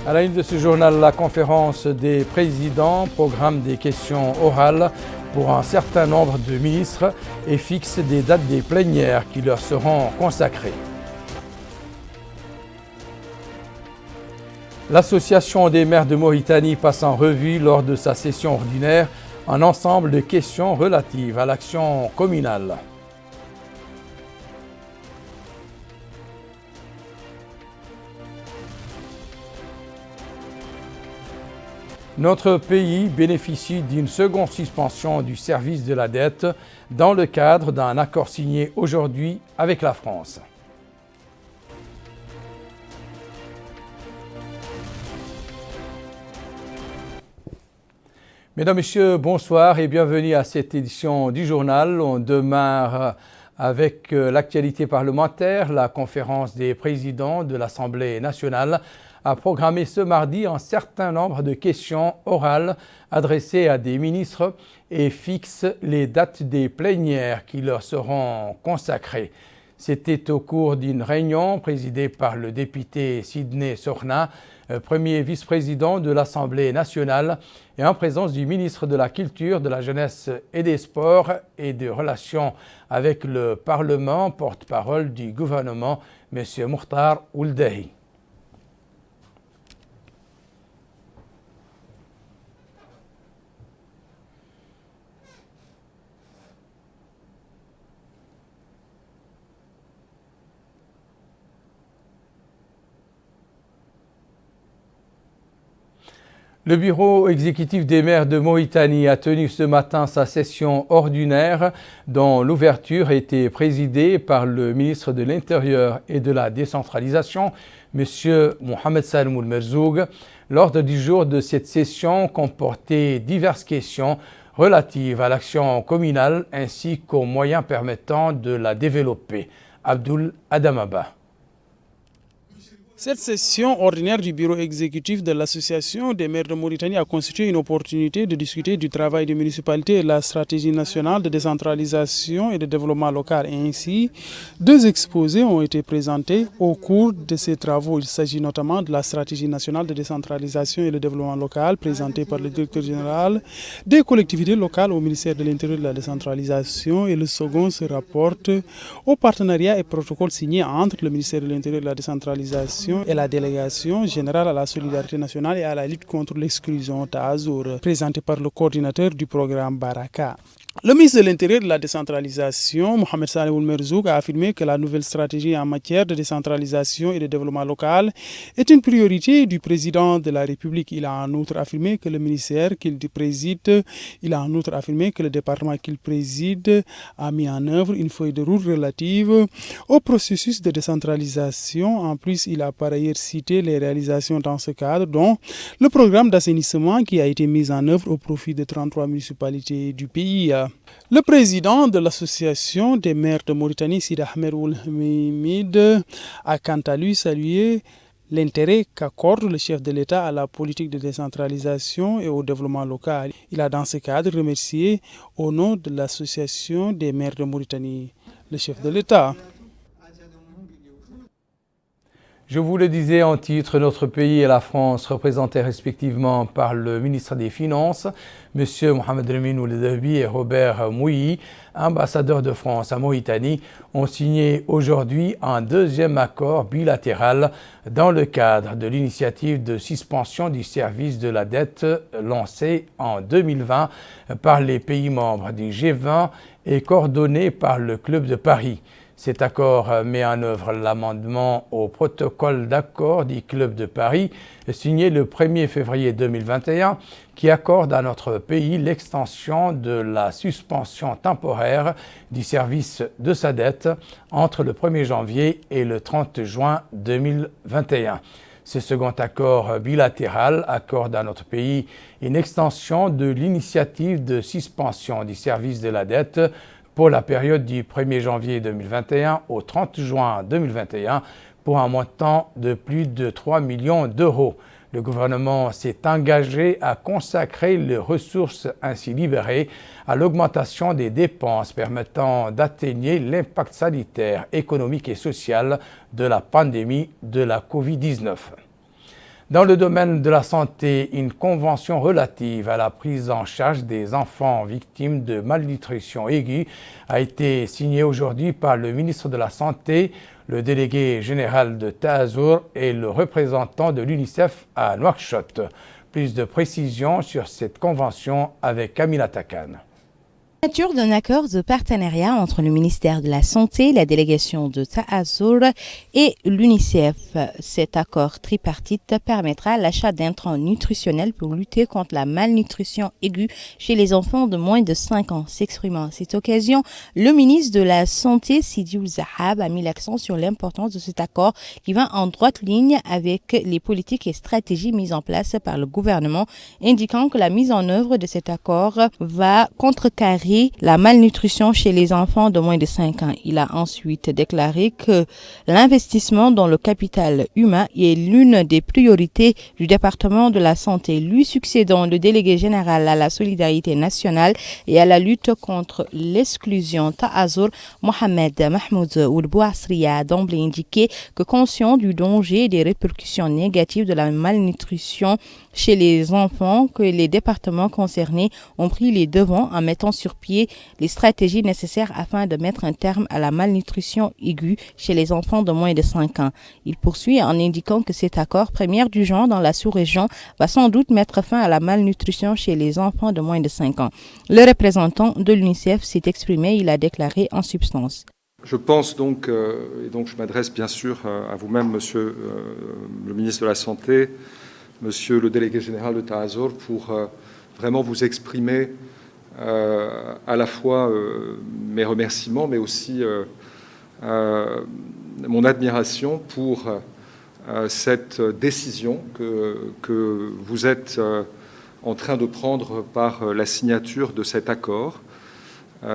À la une de ce journal, la conférence des présidents programme des questions orales pour un certain nombre de ministres et fixe des dates des plénières qui leur seront consacrées. L'Association des maires de Mauritanie passe en revue lors de sa session ordinaire un ensemble de questions relatives à l'action communale. Notre pays bénéficie d'une seconde suspension du service de la dette dans le cadre d'un accord signé aujourd'hui avec la France. Mesdames, Messieurs, bonsoir et bienvenue à cette édition du journal. On démarre avec l'actualité parlementaire. La conférence des présidents de l'Assemblée nationale a programmé ce mardi un certain nombre de questions orales adressées à des ministres et fixe les dates des plénières qui leur seront consacrées. C'était au cours d'une réunion présidée par le député Sidney Sorna, premier vice-président de l'Assemblée nationale, et en présence du ministre de la Culture, de la Jeunesse et des Sports et des Relations avec le Parlement, porte-parole du gouvernement, M. Mukhtar Ould-Dahi. Le bureau exécutif des maires de Mauritanie a tenu ce matin sa session ordinaire dont l'ouverture a été présidée par le ministre de l'Intérieur et de la Décentralisation, M. Mohamed Salem Ould Merzoug. L'ordre du jour de cette session comportait diverses questions relatives à l'action communale ainsi qu'aux moyens permettant de la développer. Abdoul Adamaba. Cette session ordinaire du bureau exécutif de l'Association des maires de Mauritanie a constitué une opportunité de discuter du travail des municipalités et de la stratégie nationale de décentralisation et de développement local. Ainsi, deux exposés ont été présentés au cours de ces travaux. Il s'agit notamment de la stratégie nationale de décentralisation et de développement local présentée par le directeur général des collectivités locales au ministère de l'Intérieur et de la décentralisation. Et le second se rapporte au partenariat et protocole signé entre le ministère de l'Intérieur et de la décentralisation et la délégation générale à la solidarité nationale et à la lutte contre l'exclusion Tazour, présenté par le coordinateur du programme Baraka. Le ministre de l'Intérieur et de la décentralisation, Mohamed Salem Ould Merzoug, a affirmé que la nouvelle stratégie en matière de décentralisation et de développement local est une priorité du président de la République. Il a en outre affirmé que le ministère qu'il préside, que le département qu'il préside a mis en œuvre une feuille de route relative au processus de décentralisation. En plus, il a par ailleurs cité les réalisations dans ce cadre, dont le programme d'assainissement qui a été mis en œuvre au profit de 33 municipalités du pays. Le président de l'association des maires de Mauritanie, Sidi Ahmed Ould Mimid, a quant à lui salué l'intérêt qu'accorde le chef de l'État à la politique de décentralisation et au développement local. Il a dans ce cadre remercié au nom de l'association des maires de Mauritanie le chef de l'État. Je vous le disais en titre, notre pays et la France, représentés respectivement par le ministre des Finances, M. Mohamed Lamine Ould-Dahi et Robert Mouyi, ambassadeurs de France à Mauritanie, ont signé aujourd'hui un deuxième accord bilatéral dans le cadre de l'initiative de suspension du service de la dette lancée en 2020 par les pays membres du G20 et coordonné par le Club de Paris. Cet accord met en œuvre l'amendement au protocole d'accord du Club de Paris, signé le 1er février 2021, qui accorde à notre pays l'extension de la suspension temporaire du service de sa dette entre le 1er janvier et le 30 juin 2021. Ce second accord bilatéral accorde à notre pays une extension de l'initiative de suspension du service de la dette pour la période du 1er janvier 2021 au 30 juin 2021 pour un montant de plus de 3 millions d'euros. Le gouvernement s'est engagé à consacrer les ressources ainsi libérées à l'augmentation des dépenses permettant d'atténuer l'impact sanitaire, économique et social de la pandémie de la COVID-19. Dans le domaine de la santé, une convention relative à la prise en charge des enfants victimes de malnutrition aiguë a été signée aujourd'hui par le ministre de la Santé, le délégué général de Taazour et le représentant de l'UNICEF à Nouakchott. Plus de précisions sur cette convention avec Camila Takan. Signature d'un accord de partenariat entre le ministère de la Santé, la délégation de Taazour et l'UNICEF. Cet accord tripartite permettra l'achat d'intrants nutritionnels pour lutter contre la malnutrition aiguë chez les enfants de moins de 5 ans. S'exprimant à cette occasion, le ministre de la Santé, Sidi Ould Zahab, a mis l'accent sur l'importance de cet accord qui va en droite ligne avec les politiques et stratégies mises en place par le gouvernement, indiquant que la mise en œuvre de cet accord va contrecarrer la malnutrition chez les enfants de moins de 5 ans. Il a ensuite déclaré que l'investissement dans le capital humain est l'une des priorités du département de la santé. Lui succédant le délégué général à la solidarité nationale et à la lutte contre l'exclusion Taazour, Mohamed Mahmoud Ould Bouassria, a d'emblée indiqué que conscient du danger et des répercussions négatives de la malnutrition chez les enfants, que les départements concernés ont pris les devants en mettant sur pied les stratégies nécessaires afin de mettre un terme à la malnutrition aiguë chez les enfants de moins de 5 ans. Il poursuit en indiquant que cet accord, première du genre dans la sous-région, va sans doute mettre fin à la malnutrition chez les enfants de moins de 5 ans. Le représentant de l'UNICEF s'est exprimé, il a déclaré en substance. Je pense donc, et donc je m'adresse bien sûr à vous-même, monsieur le ministre de la Santé, monsieur le délégué général de Taazour, pour vraiment vous exprimer à la fois mes remerciements, mais aussi mon admiration pour cette décision que vous êtes en train de prendre par la signature de cet accord.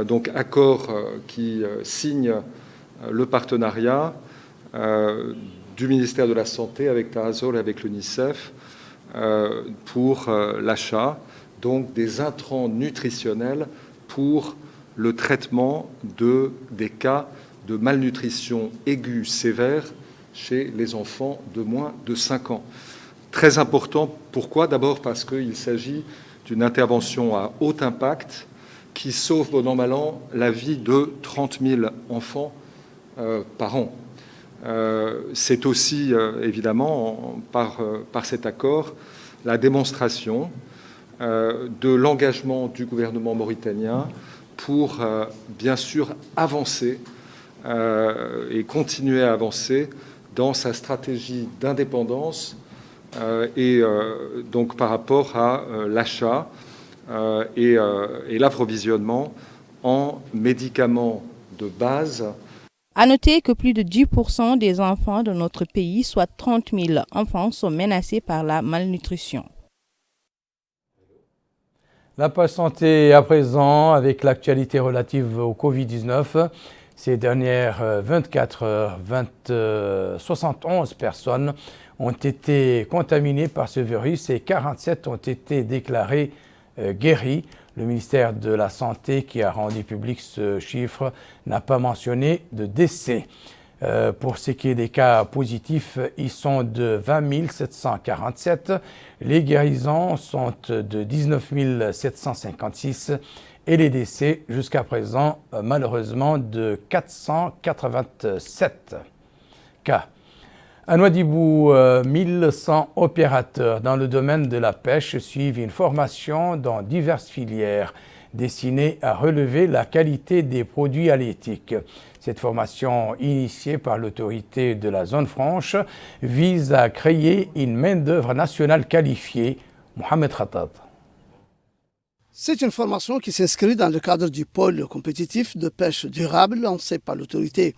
Donc accord qui signe le partenariat du ministère de la Santé avec Taazour et avec l'UNICEF pour l'achat donc des intrants nutritionnels pour le traitement des cas de malnutrition aiguë sévère chez les enfants de moins de 5 ans. Très important, pourquoi? D'abord parce qu'il s'agit d'une intervention à haut impact qui sauve bon an mal an la vie de 30 000 enfants par an. C'est aussi, évidemment, par cet accord, la démonstration de l'engagement du gouvernement mauritanien pour, bien sûr, avancer et continuer à avancer dans sa stratégie d'indépendance et donc par rapport à l'achat et l'approvisionnement en médicaments de base. À noter que plus de 10% des enfants de notre pays, soit 30 000 enfants, sont menacés par la malnutrition. La page santé à présent avec l'actualité relative au Covid-19. Ces dernières 24 heures, 71 personnes ont été contaminées par ce virus et 47 ont été déclarées guéries. Le ministère de la Santé, qui a rendu public ce chiffre, n'a pas mentionné de décès. Pour ce qui est des cas positifs, ils sont de 20 747. Les guérisons sont de 19 756 et les décès jusqu'à présent, malheureusement, de 487 cas. À Nouadhibou, 1100 opérateurs dans le domaine de la pêche suivent une formation dans diverses filières destinée à relever la qualité des produits halieutiques. Cette formation, initiée par l'autorité de la zone franche, vise à créer une main-d'œuvre nationale qualifiée. Mohamed Khattab. C'est une formation qui s'inscrit dans le cadre du pôle compétitif de pêche durable lancé par l'autorité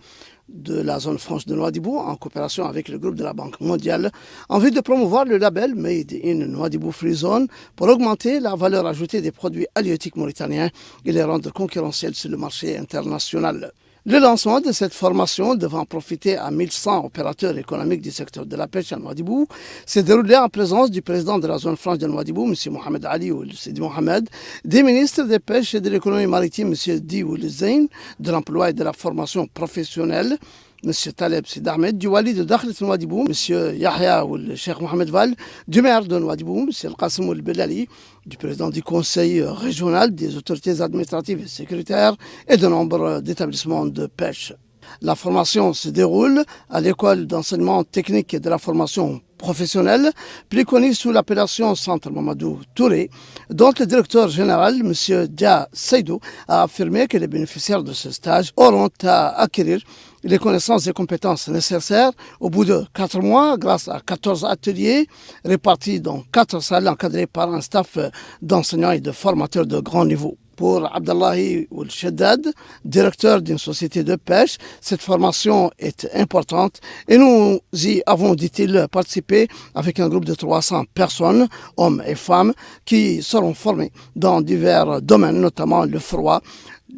de la zone franche de Nouadhibou en coopération avec le groupe de la Banque mondiale en vue de promouvoir le label Made in Nouadhibou Free Zone pour augmenter la valeur ajoutée des produits halieutiques mauritaniens et les rendre concurrentiels sur le marché international. Le lancement de cette formation, devant profiter à 1100 opérateurs économiques du secteur de la pêche à Nouadhibou, s'est déroulé en présence du président de la zone franche de Nouadhibou, M. Mohamed Ali Ould Sidi Mohamed, des ministres des pêches et de l'économie maritime, M. Di Ould Zein, de l'emploi et de la formation professionnelle, M. Taleb Sid Ahmed, du Wali de Dakhlet Nouadhibou, M. Yahya ou le Cheikh Mohamed Val, du maire de Nouadhibou, M. Qasim Belali, du président du conseil régional, des autorités administratives et sécuritaires et de nombreux d'établissements de pêche. La formation se déroule à l'école d'enseignement technique et de la formation professionnelle, plus connue sous l'appellation Centre Mamadou Touré, dont le directeur général, M. Dia Seydou, a affirmé que les bénéficiaires de ce stage auront à acquérir les connaissances et compétences nécessaires au bout de 4 mois grâce à 14 ateliers répartis dans 4 salles encadrées par un staff d'enseignants et de formateurs de grand niveau. Pour Abdallahi Oul-Sheddad, directeur d'une société de pêche, cette formation est importante et nous y avons, dit-il, participé avec un groupe de 300 personnes, hommes et femmes, qui seront formés dans divers domaines, notamment le froid,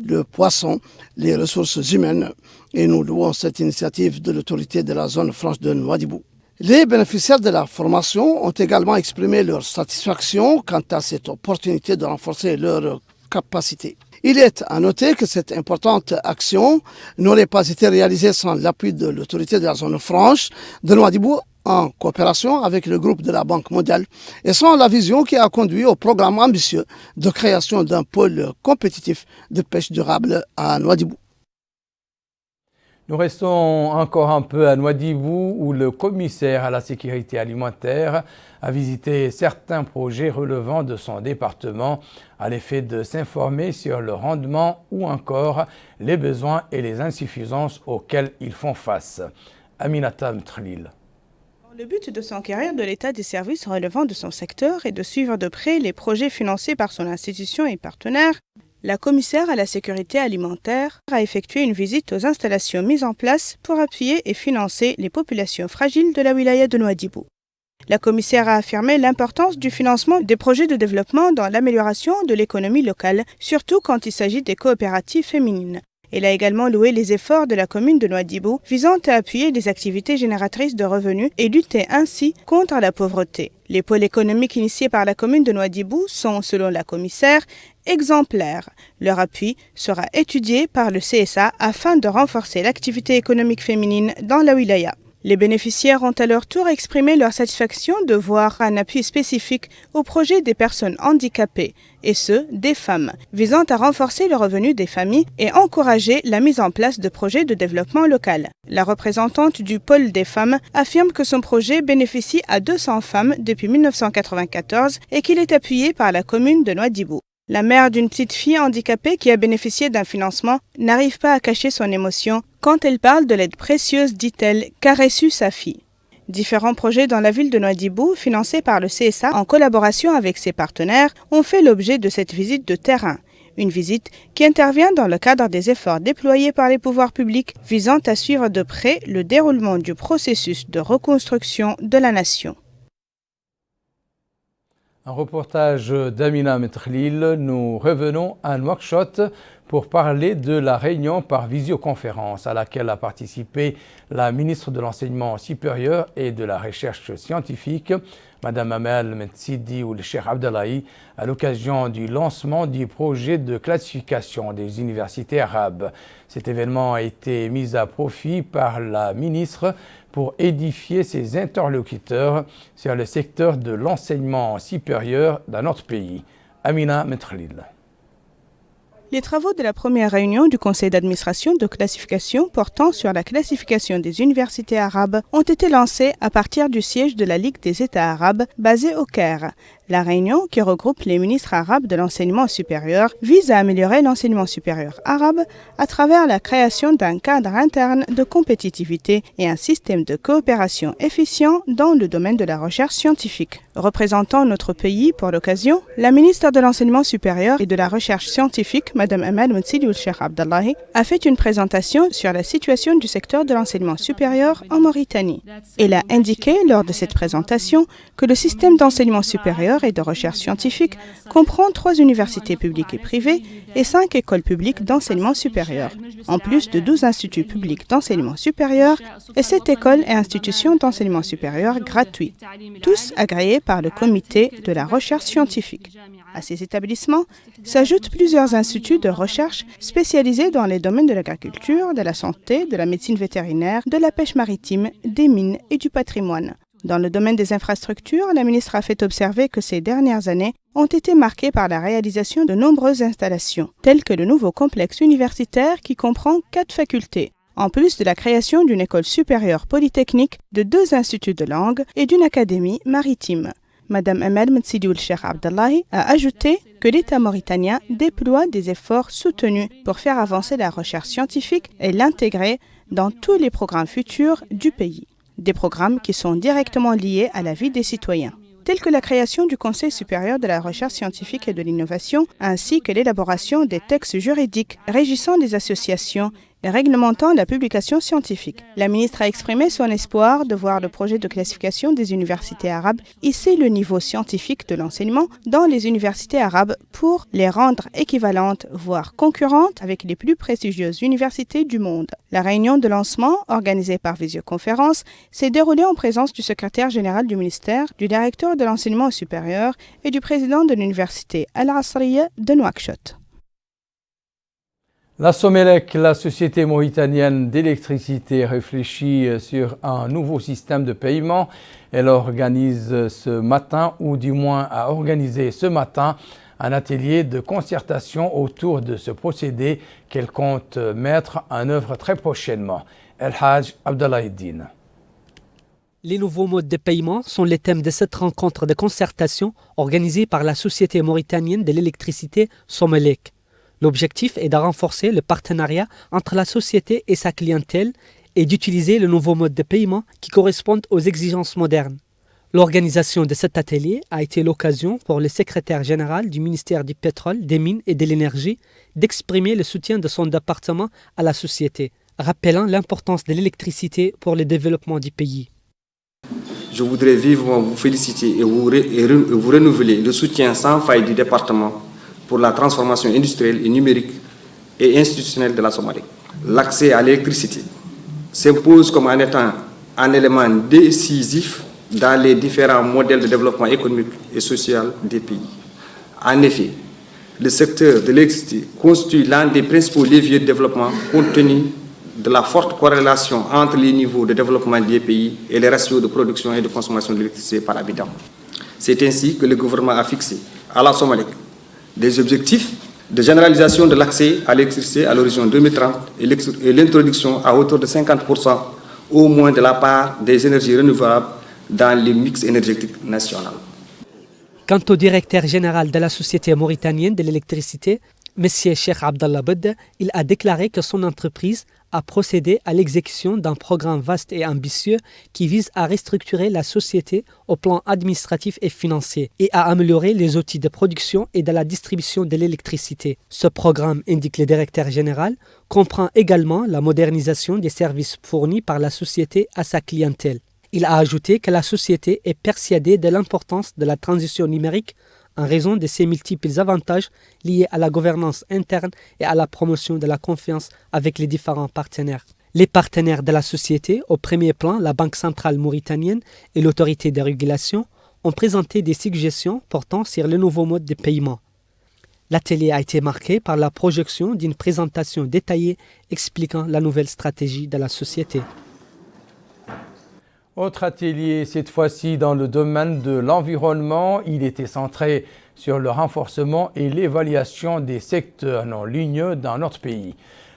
le poisson, les ressources humaines. Et nous louons cette initiative de l'autorité de la zone franche de Nouadhibou. Les bénéficiaires de la formation ont également exprimé leur satisfaction quant à cette opportunité de renforcer leur capacité. Il est à noter que cette importante action n'aurait pas été réalisée sans l'appui de l'autorité de la zone franche de Nouadhibou en coopération avec le groupe de la Banque mondiale et sans la vision qui a conduit au programme ambitieux de création d'un pôle compétitif de pêche durable à Nouadhibou. Nous restons encore un peu à Nouadhibou où le commissaire à la sécurité alimentaire a visité certains projets relevant de son département à l'effet de s'informer sur le rendement ou encore les besoins et les insuffisances auxquels ils font face. Aminata Mtrlil. Le but de s'enquérir de l'état des services relevant de son secteur et de suivre de près les projets financés par son institution et partenaires, la commissaire à la sécurité alimentaire a effectué une visite aux installations mises en place pour appuyer et financer les populations fragiles de la wilaya de Nouadhibou. La commissaire a affirmé l'importance du financement des projets de développement dans l'amélioration de l'économie locale, surtout quand il s'agit des coopératives féminines. Elle a également loué les efforts de la commune de Nouadhibou visant à appuyer les activités génératrices de revenus et lutter ainsi contre la pauvreté. Les pôles économiques initiés par la commune de Nouadhibou sont, selon la commissaire, exemplaires. Leur appui sera étudié par le CSA afin de renforcer l'activité économique féminine dans la wilaya. Les bénéficiaires ont à leur tour exprimé leur satisfaction de voir un appui spécifique au projet des personnes handicapées, et ce, des femmes, visant à renforcer le revenu des familles et encourager la mise en place de projets de développement local. La représentante du pôle des femmes affirme que son projet bénéficie à 200 femmes depuis 1994 et qu'il est appuyé par la commune de Nouadhibou. La mère d'une petite fille handicapée qui a bénéficié d'un financement n'arrive pas à cacher son émotion quand elle parle de l'aide précieuse, dit-elle, qu'a reçue sa fille. Différents projets dans la ville de Nouadhibou, financés par le CSA en collaboration avec ses partenaires, ont fait l'objet de cette visite de terrain. Une visite qui intervient dans le cadre des efforts déployés par les pouvoirs publics visant à suivre de près le déroulement du processus de reconstruction de la nation. Un reportage d'Amina Mtrlil. Nous revenons à Nouakchott pour parler de la réunion par visioconférence à laquelle a participé la ministre de l'Enseignement supérieur et de la Recherche scientifique, Mme Amal Metsidi ou le Cheikh Abdallahi, à l'occasion du lancement du projet de classification des universités arabes. Cet événement a été mis à profit par la ministre pour édifier ses interlocuteurs sur le secteur de l'enseignement supérieur dans notre pays. Amina Mtrlil. Les travaux de la première réunion du conseil d'administration de classification portant sur la classification des universités arabes ont été lancés à partir du siège de la Ligue des États arabes basé au Caire. La réunion, qui regroupe les ministres arabes de l'enseignement supérieur, vise à améliorer l'enseignement supérieur arabe à travers la création d'un cadre interne de compétitivité et un système de coopération efficient dans le domaine de la recherche scientifique. Représentant notre pays pour l'occasion, la ministre de l'enseignement supérieur et de la recherche scientifique, Mme Amal Metsidi ou Cheikh Abdallahi, a fait une présentation sur la situation du secteur de l'enseignement supérieur en Mauritanie. Elle a indiqué lors de cette présentation que le système d'enseignement supérieur et de recherche scientifique comprend 3 universités publiques et privées et 5 écoles publiques d'enseignement supérieur, en plus de 12 instituts publics d'enseignement supérieur et 7 écoles et institutions d'enseignement supérieur gratuits, tous agréés par le comité de la recherche scientifique. À ces établissements s'ajoutent plusieurs instituts de recherche spécialisés dans les domaines de l'agriculture, de la santé, de la médecine vétérinaire, de la pêche maritime, des mines et du patrimoine. Dans le domaine des infrastructures, la ministre a fait observer que ces dernières années ont été marquées par la réalisation de nombreuses installations, telles que le nouveau complexe universitaire qui comprend 4 facultés, en plus de la création d'une école supérieure polytechnique, de 2 instituts de langue et d'une académie maritime. Madame Amal Mtsidoul Cheikh Abdallahi a ajouté que l'État mauritanien déploie des efforts soutenus pour faire avancer la recherche scientifique et l'intégrer dans tous les programmes futurs du pays. Des programmes qui sont directement liés à la vie des citoyens, tels que la création du Conseil supérieur de la recherche scientifique et de l'innovation, ainsi que l'élaboration des textes juridiques régissant les associations et réglementant la publication scientifique. La ministre a exprimé son espoir de voir le projet de classification des universités arabes hisser le niveau scientifique de l'enseignement dans les universités arabes pour les rendre équivalentes, voire concurrentes avec les plus prestigieuses universités du monde. La réunion de lancement, organisée par visioconférence, s'est déroulée en présence du secrétaire général du ministère, du directeur de l'enseignement supérieur et du président de l'université Al-Asriya de Nouakchott. La Somelec, la société mauritanienne d'électricité, réfléchit sur un nouveau système de paiement. Elle organise ce matin, ou du moins a organisé ce matin, un atelier de concertation autour de ce procédé qu'elle compte mettre en œuvre très prochainement. El Haj Abdallahiddin. Les nouveaux modes de paiement sont les thèmes de cette rencontre de concertation organisée par la société mauritanienne de l'électricité Somelec. L'objectif est de renforcer le partenariat entre la société et sa clientèle et d'utiliser le nouveau mode de paiement qui correspondent aux exigences modernes. L'organisation de cet atelier a été l'occasion pour le secrétaire général du ministère du pétrole, des mines et de l'énergie d'exprimer le soutien de son département à la société, rappelant l'importance de l'électricité pour le développement du pays. Je voudrais vivement vous féliciter et vous renouveler le soutien sans faille du département pour la transformation industrielle et numérique et institutionnelle de la Somalie. L'accès à l'électricité s'impose comme en étant un élément décisif dans les différents modèles de développement économique et social des pays. En effet, le secteur de l'électricité constitue l'un des principaux leviers de développement compte tenu de la forte corrélation entre les niveaux de développement des pays et les ratios de production et de consommation d'électricité par habitant. C'est ainsi que le gouvernement a fixé à la Somalie des objectifs de généralisation de l'accès à l'électricité à l'horizon 2030 et l'introduction à hauteur de 50% au moins de la part des énergies renouvelables dans le mix énergétique national. Quant au directeur général de la Société mauritanienne de l'électricité, M. Cheikh Abdallah Bed, il a déclaré que son entreprise a procédé à l'exécution d'un programme vaste et ambitieux qui vise à restructurer la société au plan administratif et financier et à améliorer les outils de production et de la distribution de l'électricité. Ce programme, indique le directeur général, comprend également la modernisation des services fournis par la société à sa clientèle. Il a ajouté que la société est persuadée de l'importance de la transition numérique en raison de ses multiples avantages liés à la gouvernance interne et à la promotion de la confiance avec les différents partenaires. Les partenaires de la société, au premier plan la Banque centrale mauritanienne et l'autorité de régulation, ont présenté des suggestions portant sur le nouveau mode de paiement. L'atelier a été marqué par la projection d'une présentation détaillée expliquant la nouvelle stratégie de la société. Autre atelier, cette fois-ci dans le domaine de l'environnement. Il était centré sur le renforcement et l'évaluation des secteurs non ligneux dans notre pays.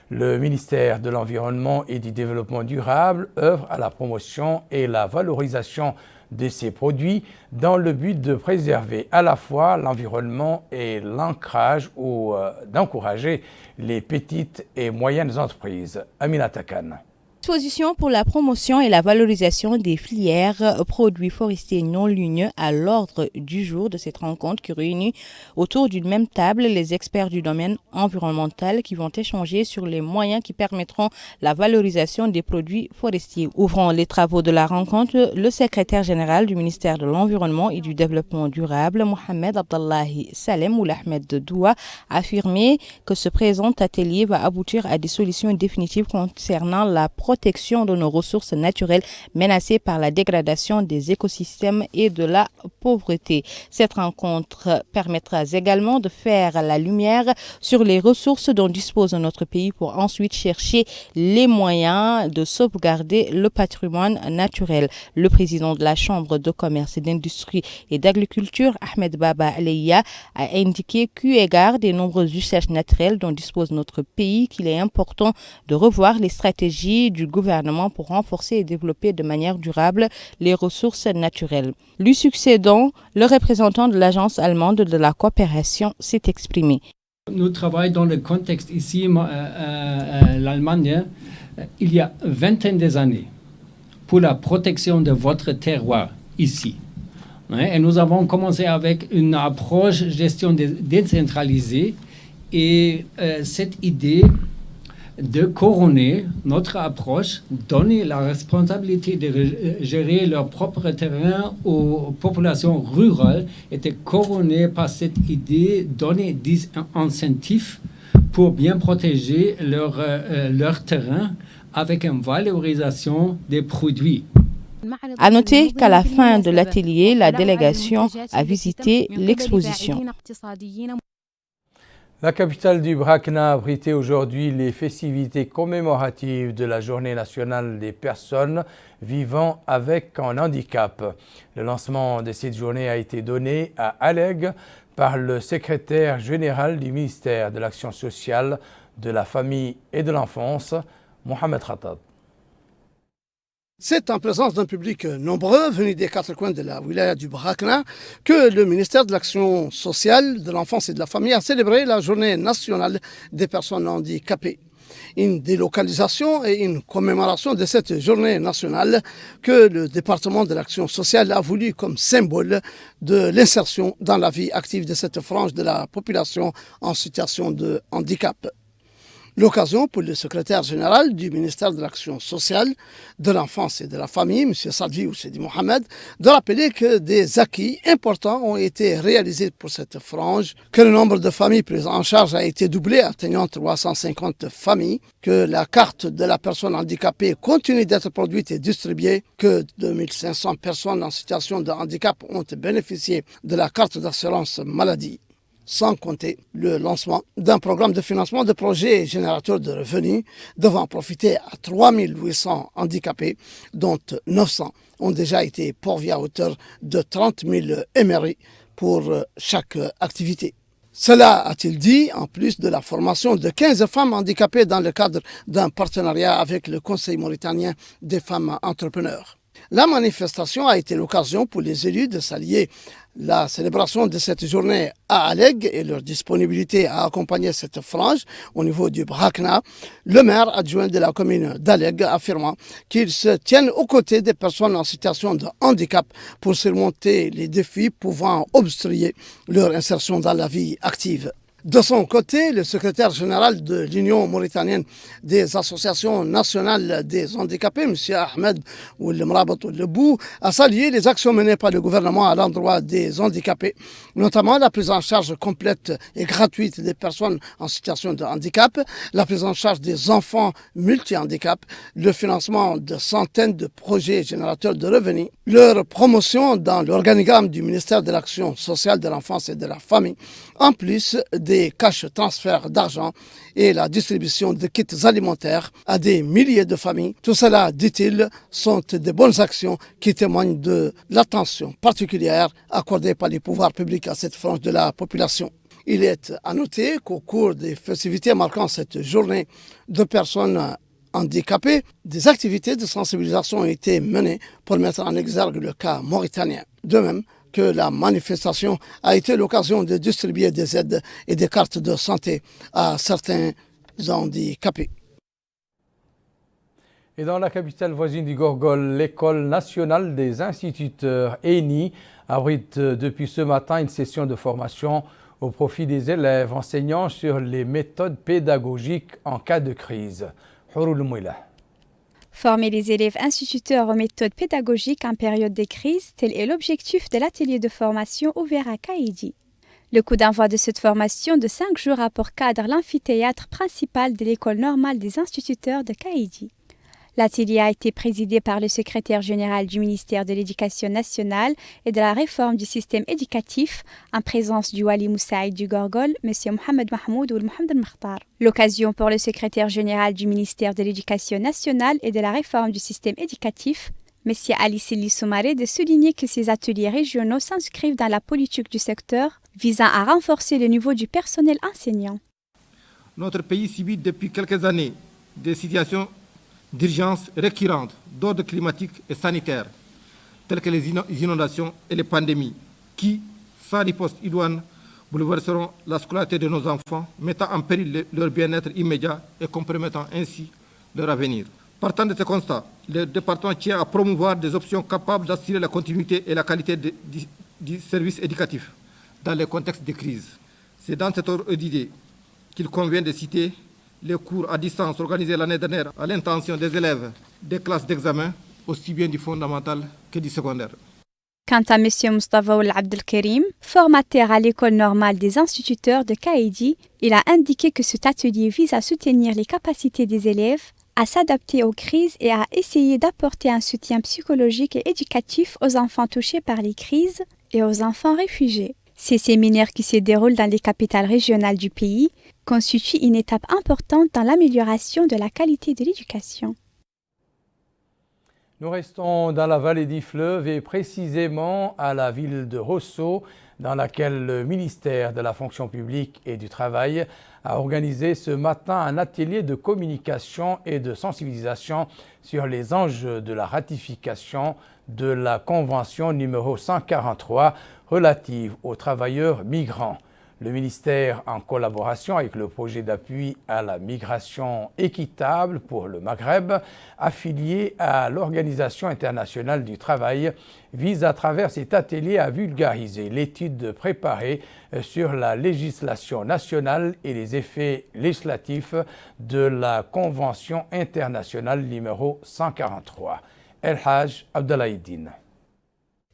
Le ministère de l'Environnement et du Développement durable œuvre à la promotion et la valorisation de ces produits dans le but de préserver à la fois l'environnement et l'ancrage ou d'encourager les petites et moyennes entreprises. Aminata Khan. Disposition pour la promotion et la valorisation des filières produits forestiers non ligneux à l'ordre du jour de cette rencontre qui réunit autour d'une même table les experts du domaine environnemental qui vont échanger sur les moyens qui permettront la valorisation des produits forestiers. Ouvrant les travaux de la rencontre, le secrétaire général du ministère de l'Environnement et du Développement durable, Mohamed Abdallahi Salem ou Ahmed Doua, a affirmé que ce présent atelier va aboutir à des solutions définitives concernant la protection protection de nos ressources naturelles menacées par la dégradation des écosystèmes et de la pauvreté. Cette rencontre permettra également de faire la lumière sur les ressources dont dispose notre pays pour ensuite chercher les moyens de sauvegarder le patrimoine naturel. Le président de la Chambre de commerce et d'industrie et d'agriculture, Ahmed Baba Aleya, a indiqué qu'eu égard des nombreux usages naturels dont dispose notre pays, qu'il est important de revoir les stratégies du gouvernement pour renforcer et développer de manière durable les ressources naturelles. Lui succédant, le représentant de l'agence allemande de la coopération s'est exprimé. Nous travaillons dans le contexte ici, l'Allemagne, il y a vingtaine d'années, pour la protection de votre terroir ici. Et nous avons commencé avec une approche gestion décentralisée et cette idée de couronner notre approche, donner la responsabilité de gérer leur propre terrain aux populations rurales était couronnée par cette idée de donner des incentives pour bien protéger leur terrain avec une valorisation des produits. À noter qu'à la fin de l'atelier, la délégation a visité l'exposition. La capitale du Burkina a abrité aujourd'hui les festivités commémoratives de la Journée nationale des personnes vivant avec un handicap. Le lancement de cette journée a été donné à Alleg par le secrétaire général du ministère de l'Action sociale, de la famille et de l'enfance, Mohamed Khattab. C'est en présence d'un public nombreux venu des quatre coins de la wilaya du Burkina que le ministère de l'Action sociale, de l'enfance et de la famille a célébré la journée nationale des personnes handicapées. Une délocalisation et une commémoration de cette journée nationale que le département de l'Action sociale a voulu comme symbole de l'insertion dans la vie active de cette frange de la population en situation de handicap. L'occasion pour le secrétaire général du ministère de l'Action sociale, de l'enfance et de la famille, M. Sadvi Oussedi Mohamed, de rappeler que des acquis importants ont été réalisés pour cette frange, que le nombre de familles prises en charge a été doublé, atteignant 350 familles, que la carte de la personne handicapée continue d'être produite et distribuée, que 2500 personnes en situation de handicap ont bénéficié de la carte d'assurance maladie. Sans compter le lancement d'un programme de financement de projets générateurs de revenus devant profiter à 3800 handicapés, dont 900 ont déjà été pourvus à hauteur de 30 000 émeries pour chaque activité. Cela, a-t-il dit, en plus de la formation de 15 femmes handicapées dans le cadre d'un partenariat avec le Conseil mauritanien des femmes entrepreneurs. La manifestation a été l'occasion pour les élus de s'allier la célébration de cette journée à Alleg et leur disponibilité à accompagner cette frange au niveau du Burkina. Le maire adjoint de la commune d'Alleg affirmant qu'ils se tiennent aux côtés des personnes en situation de handicap pour surmonter les défis pouvant obstruer leur insertion dans la vie active. De son côté, le secrétaire général de l'Union mauritanienne des associations nationales des handicapés, M. Ahmed Oulemrabat-Lebou, a salué les actions menées par le gouvernement à l'endroit des handicapés, notamment la prise en charge complète et gratuite des personnes en situation de handicap, la prise en charge des enfants multi-handicap, le financement de centaines de projets générateurs de revenus, leur promotion dans l'organigramme du ministère de l'Action sociale, de l'enfance et de la famille, en plus des cash transferts d'argent et la distribution de kits alimentaires à des milliers de familles. Tout cela, dit-il, sont de bonnes actions qui témoignent de l'attention particulière accordée par les pouvoirs publics à cette frange de la population. Il est à noter qu'au cours des festivités marquant cette journée de personnes handicapées, des activités de sensibilisation ont été menées pour mettre en exergue le cas mauritanien. De même que la manifestation a été l'occasion de distribuer des aides et des cartes de santé à certains handicapés. Et dans la capitale voisine du Gorgol, l'École nationale des instituteurs ENI abrite depuis ce matin une session de formation au profit des élèves enseignant sur les méthodes pédagogiques en cas de crise. Houroul Mouila. Former les élèves instituteurs aux méthodes pédagogiques en période de crise, tel est l'objectif de l'atelier de formation ouvert à Kaïdi. Le coup d'envoi de cette formation de 5 jours a pour cadre l'amphithéâtre principal de l'école normale des instituteurs de Kaïdi. L'atelier a été présidé par le secrétaire général du ministère de l'Éducation nationale et de la réforme du système éducatif, en présence du Wali Moussaïd du Gorgol, M. Mohamed Mahmoud ou Mohamed Makhtar. L'occasion pour le secrétaire général du ministère de l'Éducation nationale et de la réforme du système éducatif, M. Ali Sili Soumaré, de souligner que ces ateliers régionaux s'inscrivent dans la politique du secteur visant à renforcer le niveau du personnel enseignant. Notre pays subit depuis quelques années des situations d'urgence récurrentes d'ordre climatique et sanitaire, telles que les inondations et les pandémies, qui, sans riposte idoine, bouleverseront la scolarité de nos enfants, mettant en péril leur bien-être immédiat et compromettant ainsi leur avenir. Partant de ce constat, le département tient à promouvoir des options capables d'assurer la continuité et la qualité du service éducatif dans les contextes de crise. C'est dans cet ordre d'idée qu'il convient de citer les cours à distance organisés l'année dernière à l'intention des élèves des classes d'examen, aussi bien du fondamental que du secondaire. Quant à M. Mustafa Ould Abdelkarim, formateur à l'école normale des instituteurs de Kaïdi, il a indiqué que cet atelier vise à soutenir les capacités des élèves, à s'adapter aux crises et à essayer d'apporter un soutien psychologique et éducatif aux enfants touchés par les crises et aux enfants réfugiés. Ces séminaires qui se déroulent dans les capitales régionales du pays constituent une étape importante dans l'amélioration de la qualité de l'éducation. Nous restons dans la vallée du fleuve et précisément à la ville de Rosso, dans laquelle le ministère de la fonction publique et du travail a organisé ce matin un atelier de communication et de sensibilisation sur les enjeux de la ratification de la Convention numéro 143 relative aux travailleurs migrants. Le ministère, en collaboration avec le projet d'appui à la migration équitable pour le Maghreb, affilié à l'Organisation internationale du travail, vise à travers cet atelier à vulgariser l'étude préparée sur la législation nationale et les effets législatifs de la Convention internationale numéro 143. El Haj Abdelaïdine.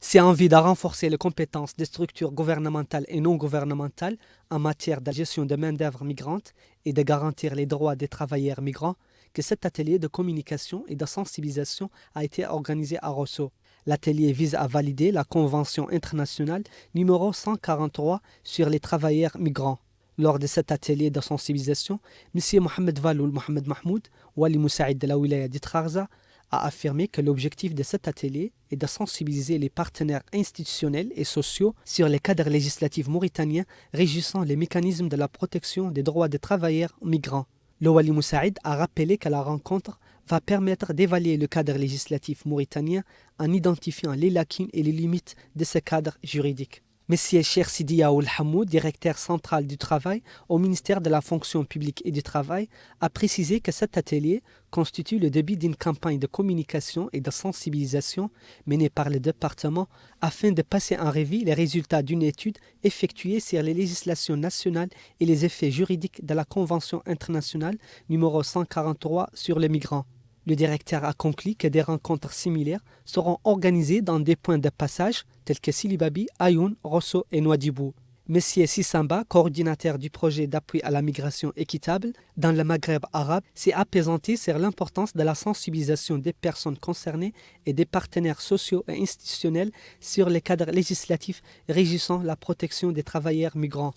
C'est en vue de renforcer les compétences des structures gouvernementales et non gouvernementales en matière de gestion de main-d'œuvre migrante et de garantir les droits des travailleurs migrants que cet atelier de communication et de sensibilisation a été organisé à Rosso. L'atelier vise à valider la Convention internationale numéro 143 sur les travailleurs migrants. Lors de cet atelier de sensibilisation, M. Mohamed Valoul Mohamed Mahmoud, Wali Moussaïd de la wilaya d'Itrarza, a affirmé que l'objectif de cet atelier est de sensibiliser les partenaires institutionnels et sociaux sur les cadres législatifs mauritaniens régissant les mécanismes de la protection des droits des travailleurs migrants. Le Wali Moussaïd a rappelé que la rencontre va permettre d'évaluer le cadre législatif mauritanien en identifiant les lacunes et les limites de ce cadre juridique. Monsieur Cheikh Sidia Ould Hamoud, directeur central du travail au ministère de la fonction publique et du travail, a précisé que cet atelier constitue le début d'une campagne de communication et de sensibilisation menée par le département afin de passer en revue les résultats d'une étude effectuée sur les législations nationales et les effets juridiques de la Convention internationale numéro 143 sur les migrants. Le directeur a conclu que des rencontres similaires seront organisées dans des points de passage tels que Silibabi, Ayoun, Rosso et Nouadhibou. Monsieur Sissamba, coordinateur du projet d'appui à la migration équitable dans le Maghreb arabe, s'est apaisanté sur l'importance de la sensibilisation des personnes concernées et des partenaires sociaux et institutionnels sur les cadres législatifs régissant la protection des travailleurs migrants.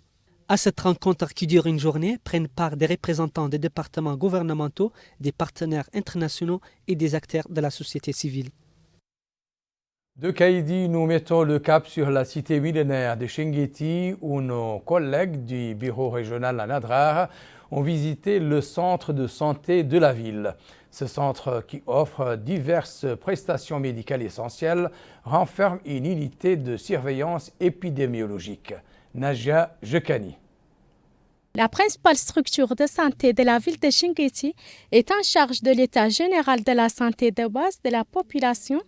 À cette rencontre qui dure une journée, prennent part des représentants des départements gouvernementaux, des partenaires internationaux et des acteurs de la société civile. De Kaïdi, nous mettons le cap sur la cité millénaire de Chengueti où nos collègues du bureau régional à Nadrar ont visité le centre de santé de la ville. Ce centre, qui offre diverses prestations médicales essentielles, renferme une unité de surveillance épidémiologique. Naja Jekani. La principale structure de santé de la ville de Chengueti est en charge de l'état général de la santé de base de la population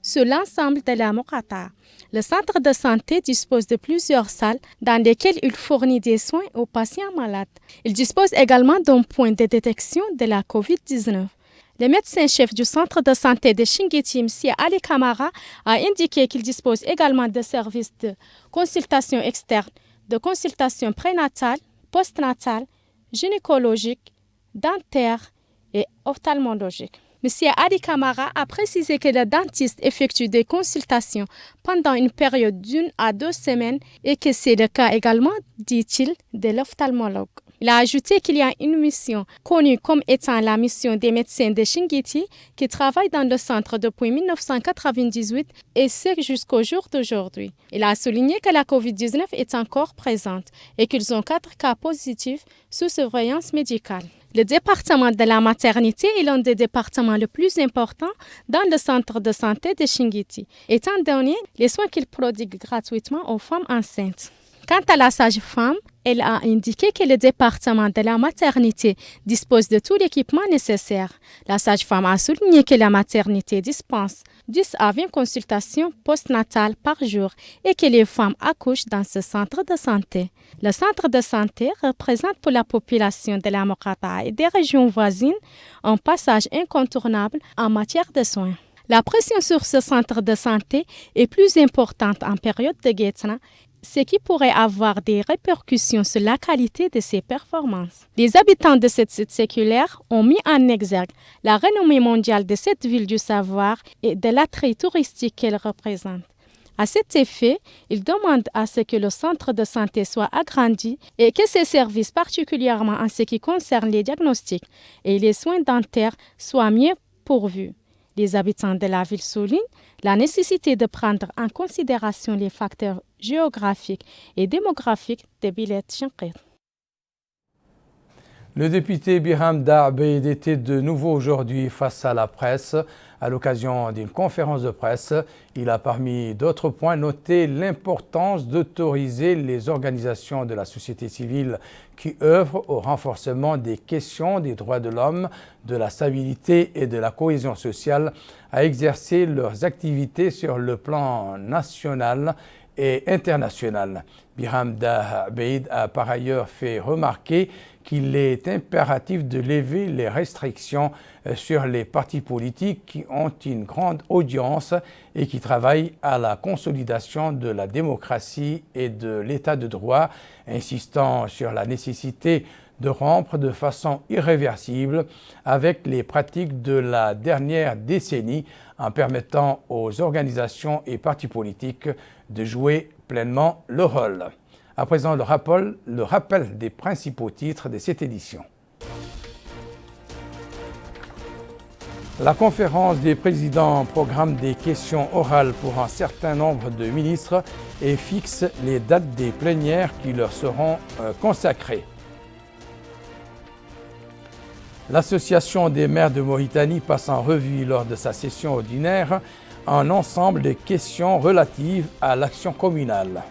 sur l'ensemble de la Mokata. Le centre de santé dispose de plusieurs salles dans lesquelles il fournit des soins aux patients malades. Il dispose également d'un point de détection de la COVID-19. Le médecin-chef du centre de santé de Chengueti, M. Ali Kamara, a indiqué qu'il dispose également de services de consultation externe, de consultation prénatale, postnatale, gynécologique, dentaire et ophtalmologique. M. Ali Kamara a précisé que le dentiste effectue des consultations pendant une période d'1 à 2 semaines et que c'est le cas également, dit-il, de l'ophtalmologue. Il a ajouté qu'il y a une mission connue comme étant la mission des médecins de Chinguitti qui travaillent dans le centre depuis 1998 et ce jusqu'au jour d'aujourd'hui. Il a souligné que la COVID-19 est encore présente et qu'ils ont 4 cas positifs sous surveillance médicale. Le département de la maternité est l'un des départements les plus importants dans le centre de santé de Chinguitti, étant donné les soins qu'il prodigue gratuitement aux femmes enceintes. Quant à la sage-femme, elle a indiqué que le département de la maternité dispose de tout l'équipement nécessaire. La sage-femme a souligné que la maternité dispense 10 à 20 consultations postnatales par jour et que les femmes accouchent dans ce centre de santé. Le centre de santé représente pour la population de la Moqataa et des régions voisines un passage incontournable en matière de soins. La pression sur ce centre de santé est plus importante en période de Guetna, ce qui pourrait avoir des répercussions sur la qualité de ses performances. Les habitants de cette site séculaire ont mis en exergue la renommée mondiale de cette ville du savoir et de l'attrait touristique qu'elle représente. À cet effet, ils demandent à ce que le centre de santé soit agrandi et que ses services, particulièrement en ce qui concerne les diagnostics et les soins dentaires, soient mieux pourvus. Les habitants de la ville soulignent la nécessité de prendre en considération les facteurs géographiques et démographiques de Bilet Chinguitti. Le député Birham Da Abeid était de nouveau aujourd'hui face à la presse. À l'occasion d'une conférence de presse, il a parmi d'autres points noté l'importance d'autoriser les organisations de la société civile qui œuvrent au renforcement des questions des droits de l'homme, de la stabilité et de la cohésion sociale à exercer leurs activités sur le plan national et international. Birham Da Abeid a par ailleurs fait remarquer qu'il est impératif de lever les restrictions sur les partis politiques qui ont une grande audience et qui travaillent à la consolidation de la démocratie et de l'état de droit, insistant sur la nécessité de rompre de façon irréversible avec les pratiques de la dernière décennie en permettant aux organisations et partis politiques de jouer pleinement leur rôle. À présent, le rappel des principaux titres de cette édition. La conférence des présidents programme des questions orales pour un certain nombre de ministres et fixe les dates des plénières qui leur seront consacrées. L'Association des maires de Mauritanie passe en revue lors de sa session ordinaire un ensemble de questions relatives à l'action communale.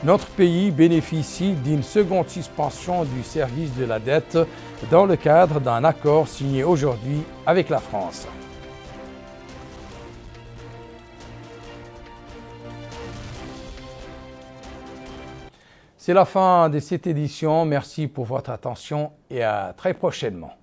Notre pays bénéficie d'une seconde suspension du service de la dette dans le cadre d'un accord signé aujourd'hui avec la France. C'est la fin de cette édition. Merci pour votre attention et à très prochainement.